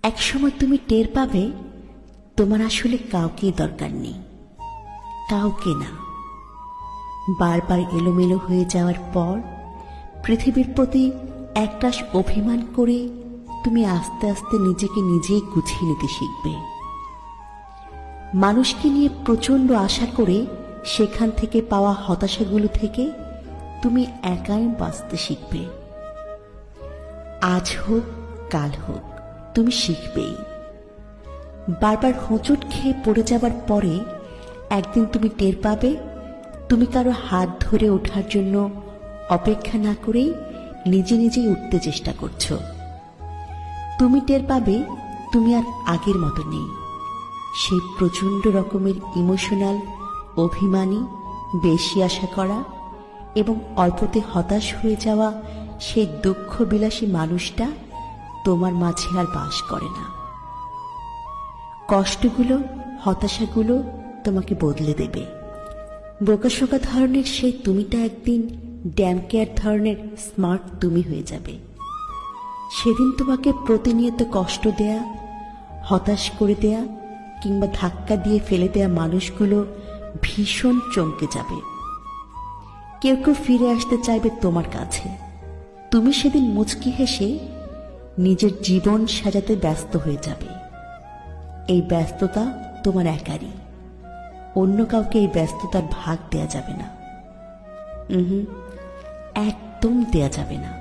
একসময় তুমি টের পাবে তোমার আসলে কাউকেই দরকার নেই, কাউকে না। বারবার এলোমেলো হয়ে যাওয়ার পর পৃথিবীর প্রতি একরাশ অভিমান করে তুমি আস্তে আস্তে নিজেকে নিজেই গুছিয়ে নিতে শিখবে। মানুষকে নিয়ে প্রচন্ড আশা করে সেখান থেকে পাওয়া হতাশাগুলো থেকে তুমি একাই বাঁচতে শিখবে। আজ হোক কাল হোক তুমি শিখবেই। বারবার হোঁচট খেয়ে পড়ে যাবার পরে একদিন তুমি টের পাবে তুমি কারো হাত ধরে ওঠার জন্য অপেক্ষা না করেই নিজে নিজেই উঠতে চেষ্টা করছো। তুমি টের পাবে তুমি আর আগের মতো নেই। সেই প্রচন্ড রকমের ইমোশনাল, অভিমানী, বেশি আশা করা এবং অল্পতে হতাশ হয়ে যাওয়া সেই দুঃখ বিলাসী মানুষটা তোমার মাঝে আর বাস করে না। কষ্টগুলো, হতাশাগুলো তোমাকে বদলে দেবে। বোকাশোকা ধরনের সেই তুমিটা একদিন ড্যাম কেয়ার ধরনের স্মার্ট তুমি হয়ে যাবে। সেদিন তোমাকে প্রতিনিয়ত কষ্ট দেয়া, হতাশ করে দেয়া কিংবা ধাক্কা দিয়ে ফেলে দেয়া মানুষগুলো ভীষণ চমকে যাবে। কেউ কেউ ফিরে আসতে চাইবে তোমার কাছে। তুমি সেদিন মুচকি হেসে নিজের জীবন সাজাতে ব্যস্ত হয়ে যাবে। এই ব্যস্ততা তোমার একারই, অন্য কাউকে এই ব্যস্ততার ভাগ দেয়া যাবে না। একদম দেয়া যাবে না।